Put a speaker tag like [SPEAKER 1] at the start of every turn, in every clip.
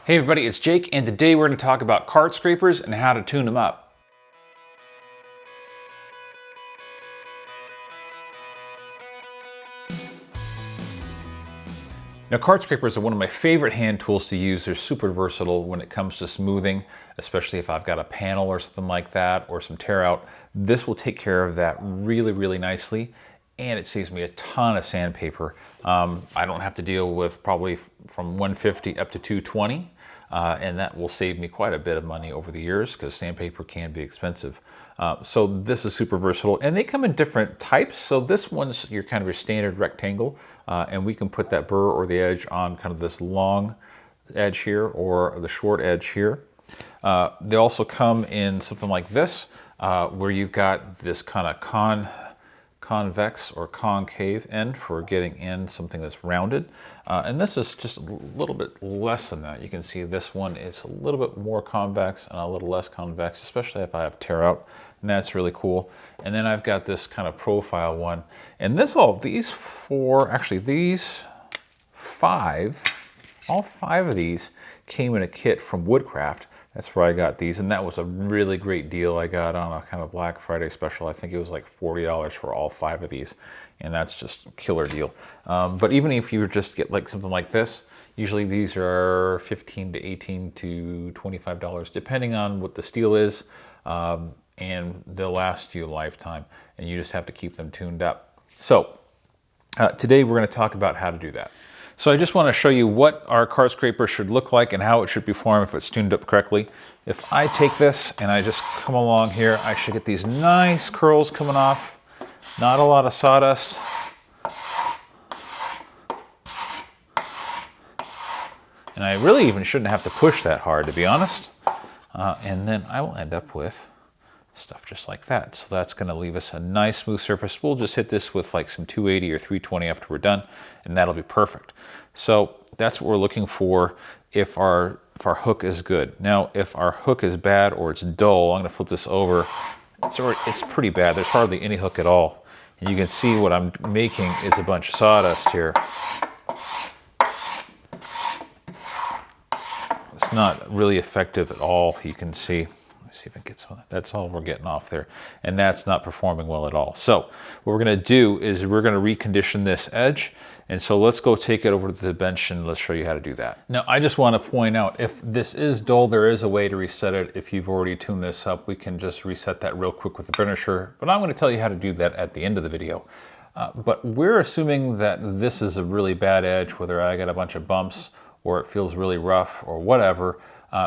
[SPEAKER 1] Hey everybody, it's Jake, and today we're going to talk about card scrapers and how to tune them up. Now, card scrapers are one of my favorite hand tools to use. They're super versatile when it comes to smoothing, especially if I've got a panel or something like that, or some tear out. This will take care of that really nicely, and it saves me a ton of sandpaper. I don't have to deal with probably from 150 up to 220. And that will save me quite a bit of money over the years because sandpaper can be expensive. So this is super versatile, and they come in different types. So this one's your kind of your standard rectangle, and we can put that burr or the edge on kind of this long edge here or the short edge here. They also come in something like this, where you've got this kind of convex or concave end for getting in something that's rounded. And this is just a little bit less than that. You can see this one is a little bit more convex and a little less convex, especially if I have tear out, and that's really cool. And then I've got this kind of profile one. And these five, all five of these came in a kit from Woodcraft. That's where I got these, and that was a really great deal I got on a kind of Black Friday special. I think it was like $40 for all five of these, and that's just a killer deal. But even if you just get like something like this, usually these are $15 to $18 to $25, depending on what the steel is, and they'll last you a lifetime, and you just have to keep them tuned up. So today we're going to talk about how to do that. So I just want to show you what our card scraper should look like and how it should perform if it's tuned up correctly. If I take this and I just come along here, I should get these nice curls coming off. Not a lot of sawdust. And I really even shouldn't have to push that hard, to be honest. And then I will end up with stuff just like that. So that's going to leave us a nice smooth surface. We'll just hit this with like some 280 or 320 after we're done, and that'll be perfect. So that's what we're looking for if our hook is good. Now, if our hook is bad or it's dull, I'm going to flip this over. It's pretty bad. There's hardly any hook at all. And you can see what I'm making is a bunch of sawdust here. It's not really effective at all, you can see. See if I can get some of that. That's all we're getting off there, and that's not performing well at all. So what we're going to do is we're going to recondition this edge, and so let's go take it over to the bench and let's show you how to do that. Now, I just want to point out, if this is dull, there is a way to reset it. If you've already tuned this up, we can just reset that real quick with the burnisher, but I'm going to tell you how to do that at the end of the video. But we're assuming that this is a really bad edge, whether I got a bunch of bumps or it feels really rough or whatever.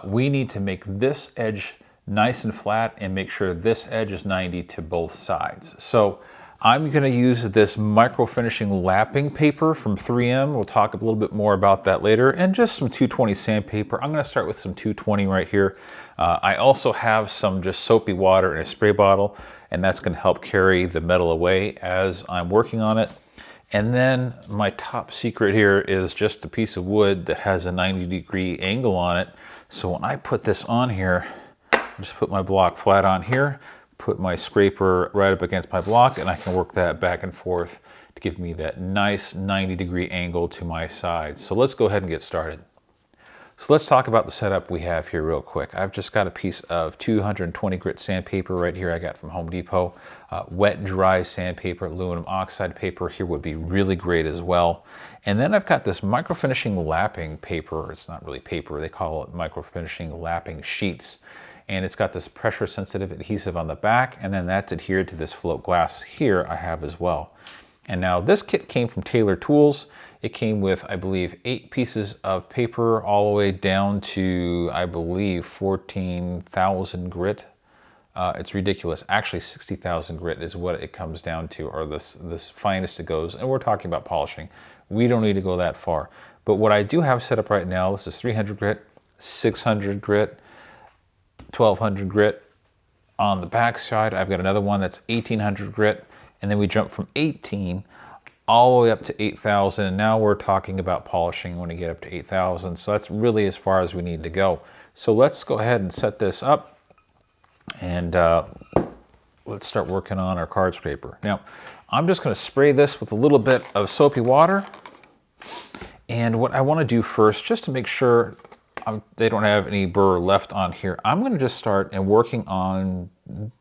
[SPEAKER 1] We need to make this edge nice and flat and make sure this edge is 90 to both sides. So I'm going to use this micro finishing lapping paper from 3M. We'll talk a little bit more about that later, and just some 220 sandpaper. I'm going to start with some 220 right here. I also have some just soapy water in a spray bottle, and that's going to help carry the metal away as I'm working on it. And then my top secret here is just a piece of wood that has a 90-degree angle on it. So when I put this on here, just put my block flat on here, put my scraper right up against my block, and I can work that back and forth to give me that nice 90-degree angle to my sides. So let's go ahead and get started. So let's talk about the setup we have here real quick. I've just got a piece of 220 grit sandpaper right here I got from Home Depot. Wet, dry sandpaper, aluminum oxide paper here would be really great as well. And then I've got this micro finishing lapping paper. It's not really paper, they call it micro finishing lapping sheets. And it's got this pressure sensitive adhesive on the back, and then that's adhered to this float glass here I have as well. And now this kit came from Taylor Tools. It came with, I believe, 8 pieces of paper all the way down to, I believe, 14,000 grit. It's ridiculous. Actually, 60,000 grit is what it comes down to, or this finest it goes. And we're talking about polishing. We don't need to go that far. But what I do have set up right now, this is 300 grit, 600 grit, 1200 grit. On the back side, I've got another one that's 1800 grit, and then we jump from 18 all the way up to 8,000, and now we're talking about polishing when we get up to 8,000. So that's really as far as we need to go. So let's go ahead and set this up, and let's start working on our card scraper. Now, I'm just going to spray this with a little bit of soapy water, and what I want to do first, just to make sure they don't have any burr left on here, I'm going to just start and working on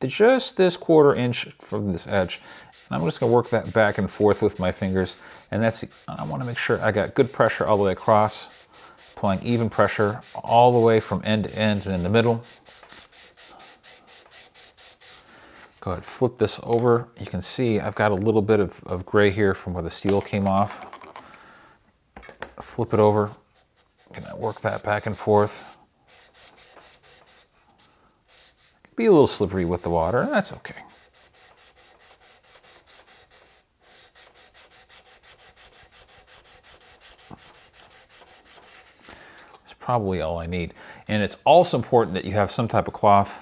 [SPEAKER 1] just this 1/4 inch from this edge. And I'm just going to work that back and forth with my fingers. And I want to make sure I got good pressure all the way across, applying even pressure all the way from end to end and in the middle. Go ahead, flip this over. You can see I've got a little bit of gray here from where the steel came off. Flip it over. I'm gonna work that back and forth. Be a little slippery with the water, and that's okay. That's probably all I need. And it's also important that you have some type of cloth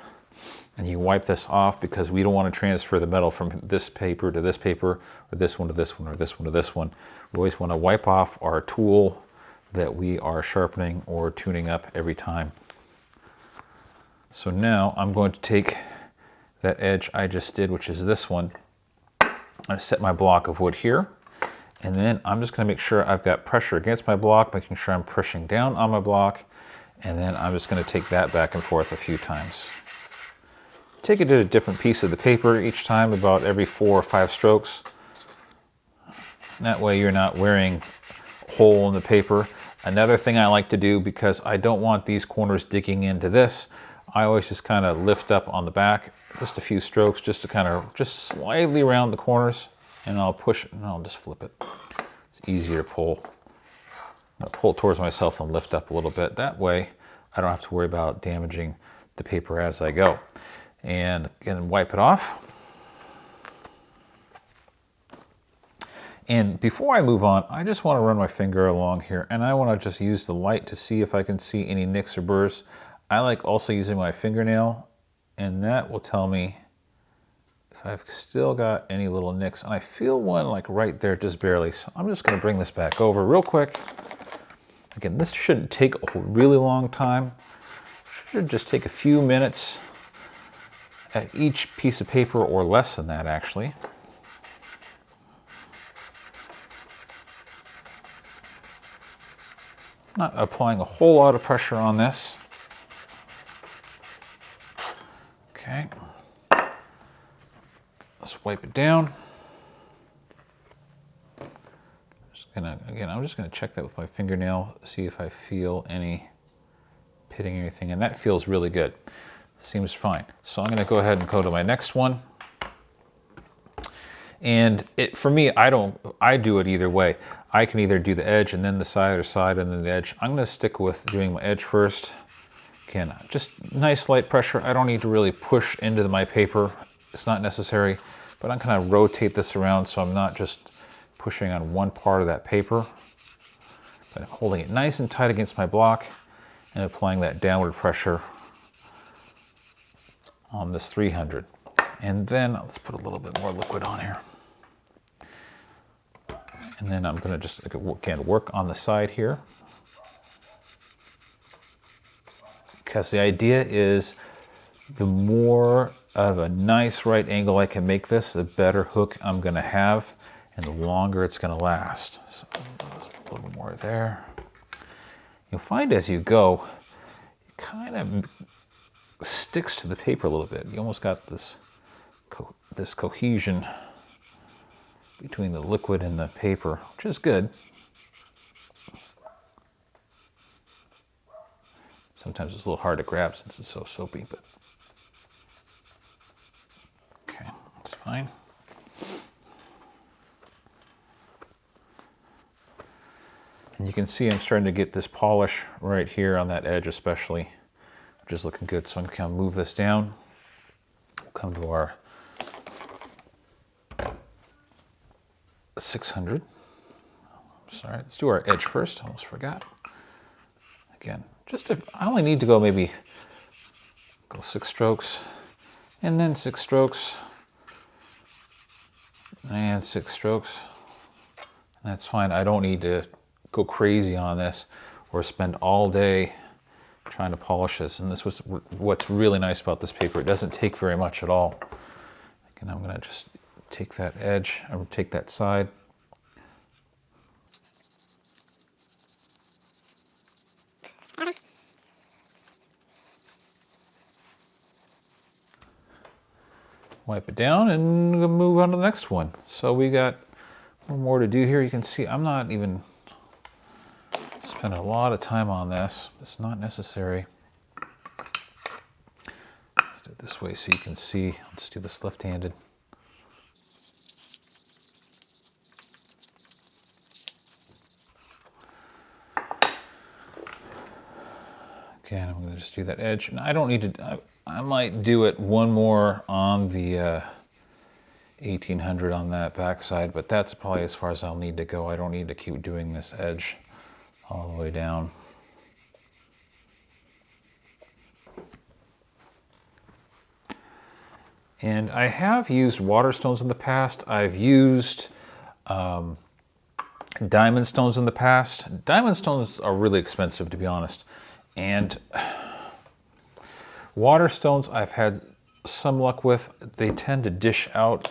[SPEAKER 1] and you wipe this off, because we don't want to transfer the metal from this paper to this paper, or this one to this one, or this one to this one. We always want to wipe off our tool that we are sharpening or tuning up every time. So now I'm going to take that edge I just did, which is this one. I set my block of wood here, and then I'm just going to make sure I've got pressure against my block, making sure I'm pushing down on my block, and then I'm just going to take that back and forth a few times. Take it to a different piece of the paper each time, about every 4 or 5 strokes. That way you're not wearing a hole in the paper. Another thing I like to do, because I don't want these corners digging into this, I always just kind of lift up on the back, just a few strokes, just to kind of just slightly around the corners, and I'll push it and I'll just flip it. It's easier to pull. I'll pull towards myself and lift up a little bit. That way I don't have to worry about damaging the paper as I go. And again, wipe it off. And before I move on, I just want to run my finger along here, and I want to just use the light to see if I can see any nicks or burrs. I like also using my fingernail, and that will tell me if I've still got any little nicks. And I feel one like right there, just barely. So I'm just going to bring this back over real quick. Again, this shouldn't take a really long time. It should just take a few minutes at each piece of paper, or less than that actually. Not applying a whole lot of pressure on this. Okay. Let's wipe it down. I'm just gonna check that with my fingernail, see if I feel any pitting or anything, and that feels really good. Seems fine. So I'm going to go ahead and go to my next one. And for me, I do it either way. I can either do the edge and then the side, or side and then the edge. I'm going to stick with doing my edge first. Again, just nice light pressure. I don't need to really push into my paper. It's not necessary, but I'm kind of rotate this around so I'm not just pushing on one part of that paper, but I'm holding it nice and tight against my block and applying that downward pressure on this 300. And then let's put a little bit more liquid on here. And then I'm going to just, again, work on the side here. Because the idea is the more of a nice right angle I can make this, the better hook I'm going to have, and the longer it's going to last. So let's put a little more there. You'll find as you go, it kind of sticks to the paper a little bit. You almost got this cohesion between the liquid and the paper, which is good. Sometimes it's a little hard to grab since it's so soapy, but okay, that's fine. And you can see I'm starting to get this polish right here on that edge especially, which is looking good. So I'm going to move this down. We'll come to our 600. Sorry, let's do our edge first. Almost forgot. Again, I only need to go maybe 6 strokes, and then 6 strokes, and 6 strokes. And that's fine. I don't need to go crazy on this or spend all day trying to polish this. And this was what's really nice about this paper. It doesn't take very much at all. And I'm going to just take that edge, or take that side. wipe it down and move on to the next one. So we got one more to do here. You can see I'm not even spending a lot of time on this. It's not necessary. Let's do it this way so you can see. Let's do this left-handed. Again, I'm going to just do that edge. And I don't need to, I might do it one more on the 1800 on that backside, but that's probably as far as I'll need to go. I don't need to keep doing this edge all the way down. And I have used water stones in the past. I've used diamond stones in the past. Diamond stones are really expensive, to be honest. And water stones I've had some luck with. They tend to dish out,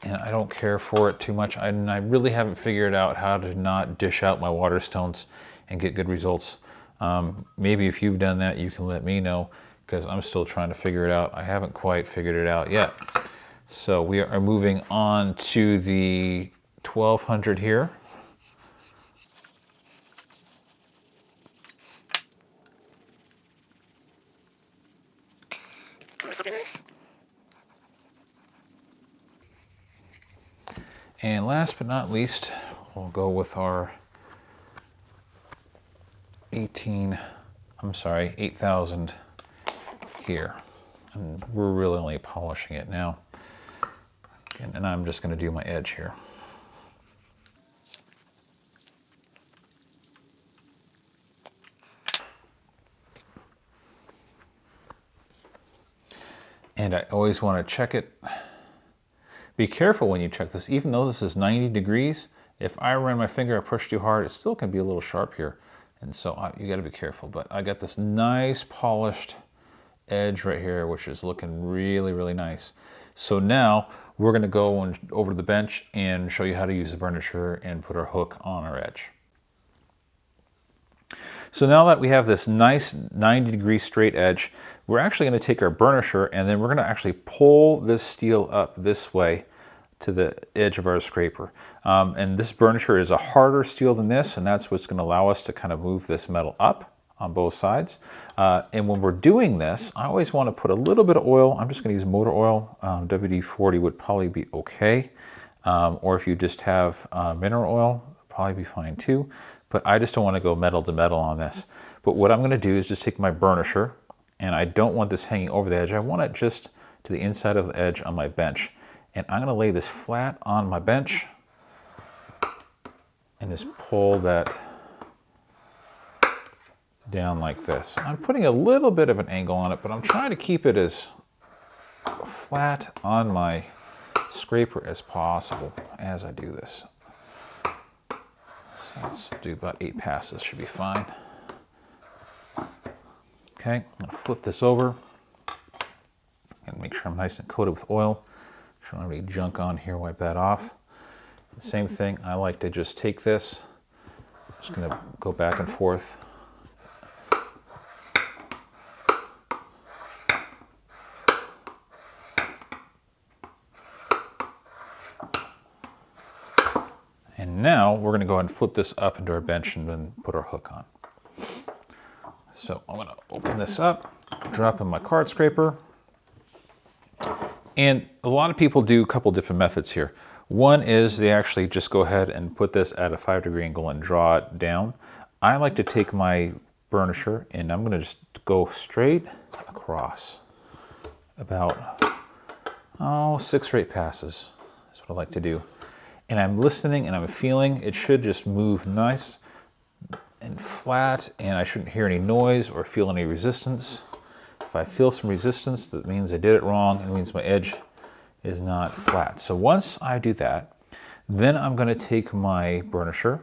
[SPEAKER 1] and I don't care for it too much. And I really haven't figured out how to not dish out my water stones and get good results. Maybe if you've done that, you can let me know, because I'm still trying to figure it out. I haven't quite figured it out yet. So we are moving on to the 1200 here. And last but not least, we'll go with our 8,000 here. And we're really only polishing it now. And I'm just going to do my edge here. And I always want to check it. Be careful when you check this. Even though this is 90 degrees, if I run my finger or push too hard, it still can be a little sharp here. And so you got to be careful. But I got this nice polished edge right here, which is looking really, really nice. So now we're going to go over to the bench and show you how to use the burnisher and put our hook on our edge. So now that we have this nice 90-degree straight edge, we're actually going to take our burnisher and then we're going to actually pull this steel up this way to the edge of our scraper. And this burnisher is a harder steel than this, and that's what's going to allow us to kind of move this metal up on both sides. And when we're doing this, I always want to put a little bit of oil. I'm just going to use motor oil. WD-40 would probably be okay. Or if you just have mineral oil, probably be fine too. But I just don't want to go metal to metal on this. But what I'm going to do is just take my burnisher, and I don't want this hanging over the edge. I want it just to the inside of the edge on my bench. And I'm going to lay this flat on my bench and just pull that down like this. I'm putting a little bit of an angle on it, but I'm trying to keep it as flat on my scraper as possible as I do this. So let's do about 8 passes, should be fine. Okay, I'm going to flip this over and make sure I'm nice and coated with oil. Make sure I don't have any junk on here, wipe that off. The same thing, I like to just take this, just going to go back and forth. And now we're going to go ahead and flip this up into our bench and then put our hook on. So I'm going to open this up, drop in my card scraper. And a lot of people do a couple different methods here. One is they actually just go ahead and put this at a 5-degree angle and draw it down. I like to take my burnisher and I'm going to just go straight across about 6 or 8 passes. That's what I like to do. And I'm listening and I'm feeling it should just move nice and flat, and I shouldn't hear any noise or feel any resistance. If I feel some resistance, that means I did it wrong. It means my edge is not flat. So once I do that, then I'm going to take my burnisher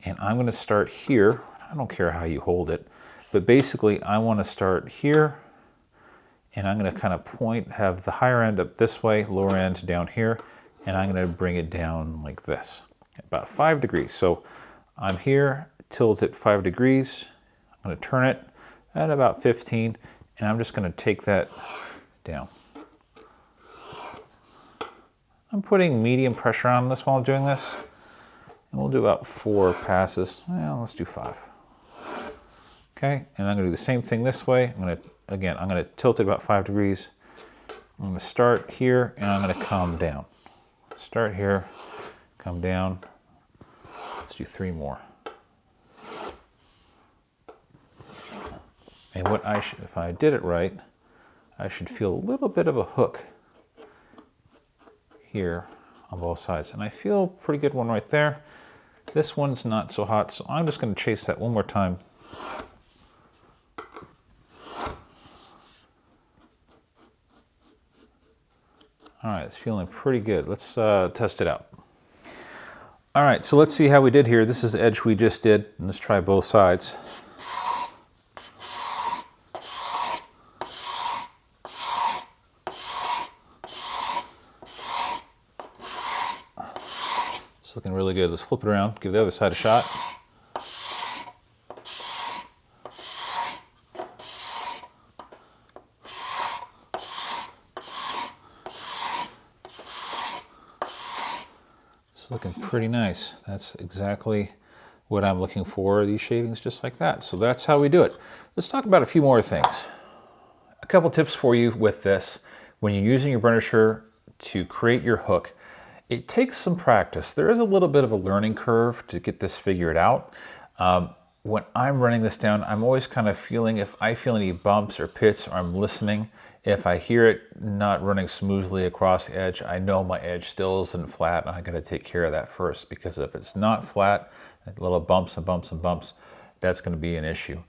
[SPEAKER 1] and I'm going to start here. I don't care how you hold it, but basically I want to start here, and I'm going to kind of point, have the higher end up this way, lower end down here, and I'm going to bring it down like this, about 5 degrees. So I'm here, tilt it 5 degrees. I'm going to turn it at about 15, and I'm just going to take that down. I'm putting medium pressure on this while I'm doing this. And we'll do about 4 passes. Well, let's do 5. Okay, and I'm going to do the same thing this way. I'm going to tilt it about 5 degrees. I'm going to start here, and I'm going to come down. Start here, come down. Let's do 3 more. And what if I did it right, I should feel a little bit of a hook here on both sides. And I feel pretty good one right there. This one's not so hot, so I'm just going to chase that one more time. All right, it's feeling pretty good. Let's test it out. All right, so let's see how we did here. This is the edge we just did, and let's try both sides. It's looking really good. Let's flip it around, give the other side a shot. It's looking pretty nice. That's exactly what I'm looking for, these shavings just like that. So that's how we do it. Let's talk about a few more things. A couple tips for you with this. When you're using your burnisher to create your hook, it takes some practice. There is a little bit of a learning curve to get this figured out. When I'm running this down, I'm always kind of feeling if I feel any bumps or pits, or I'm listening. If I hear it not running smoothly across the edge, I know my edge still isn't flat, and I got to take care of that first, because if it's not flat, little bumps and bumps and bumps, that's going to be an issue.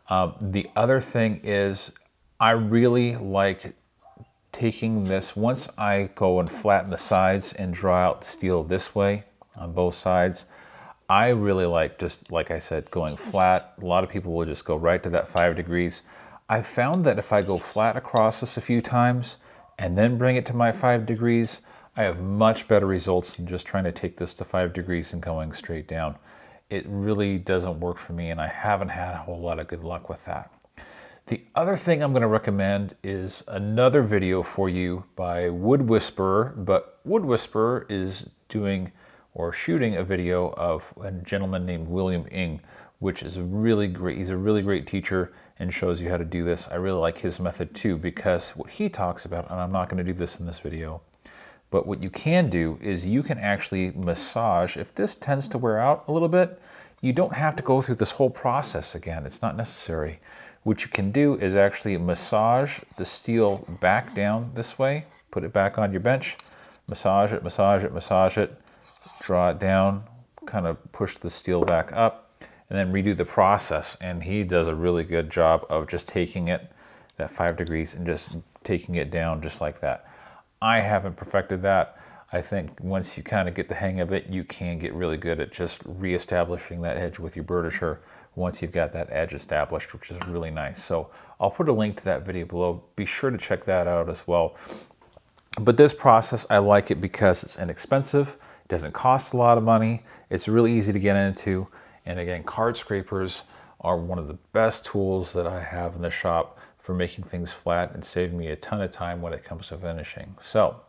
[SPEAKER 1] The other thing is, I really like taking this, once I go and flatten the sides and draw out the steel this way on both sides, I really like, just like I said, going flat. A lot of people will just go right to that 5 degrees. I've found that if I go flat across this a few times and then bring it to my 5 degrees, I have much better results than just trying to take this to 5 degrees and going straight down. It really doesn't work for me, and I haven't had a whole lot of good luck with that. The other thing I'm going to recommend is another video for you by Wood Whisperer, but Wood Whisperer is doing or shooting a video of a gentleman named William Ng, which is really great. He's a really great teacher and shows you how to do this. I really like his method too, because what he talks about, and I'm not going to do this in this video, but what you can do is you can actually massage. If this tends to wear out a little bit, you don't have to go through this whole process again. It's not necessary. What you can do is actually massage the steel back down this way, put it back on your bench, massage it, massage it, massage it, draw it down, kind of push the steel back up, and then redo the process. And he does a really good job of just taking it that 5 degrees and just taking it down just like that. I haven't perfected that. I think once you kind of get the hang of it, you can get really good at just reestablishing that edge with your burnisher once you've got that edge established, which is really nice. So I'll put a link to that video below. Be sure to check that out as well. But this process, I like it because it's inexpensive. It doesn't cost a lot of money. It's really easy to get into. And again, card scrapers are one of the best tools that I have in the shop for making things flat and saving me a ton of time when it comes to finishing. So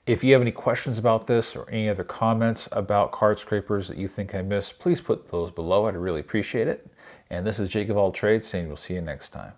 [SPEAKER 1] if you have any questions about this or any other comments about card scrapers that you think I missed, please put those below. I'd really appreciate it. And this is Jake of All Trades saying we'll see you next time.